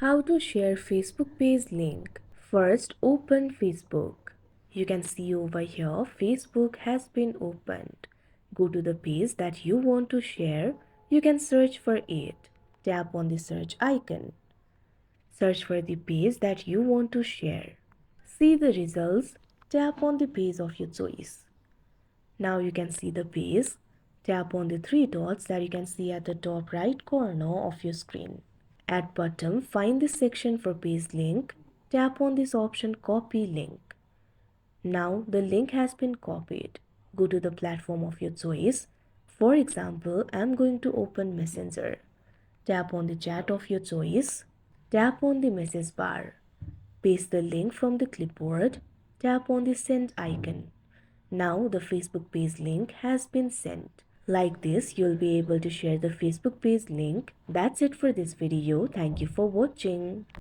How to share Facebook page link. First, open Facebook. You can see over here Facebook has been opened. Go to the page that you want to share. You can search for it. Tap on the search icon. Search for the page that you want to share. See the results. Tap on the page of your choice. Now you can see the page. Tap on the three dots that you can see at the top right corner of your screen. At bottom, find the section for page link. Tap on this option copy link. Now the link has been copied. Go to the platform of your choice. For example, I'm going to open Messenger. Tap on the chat of your choice. Tap on the message bar. Paste the link from the clipboard. Tap on the send icon. Now the Facebook page link has been sent. Like this, you'll be able to share the Facebook page link. That's it for this video. Thank you for watching.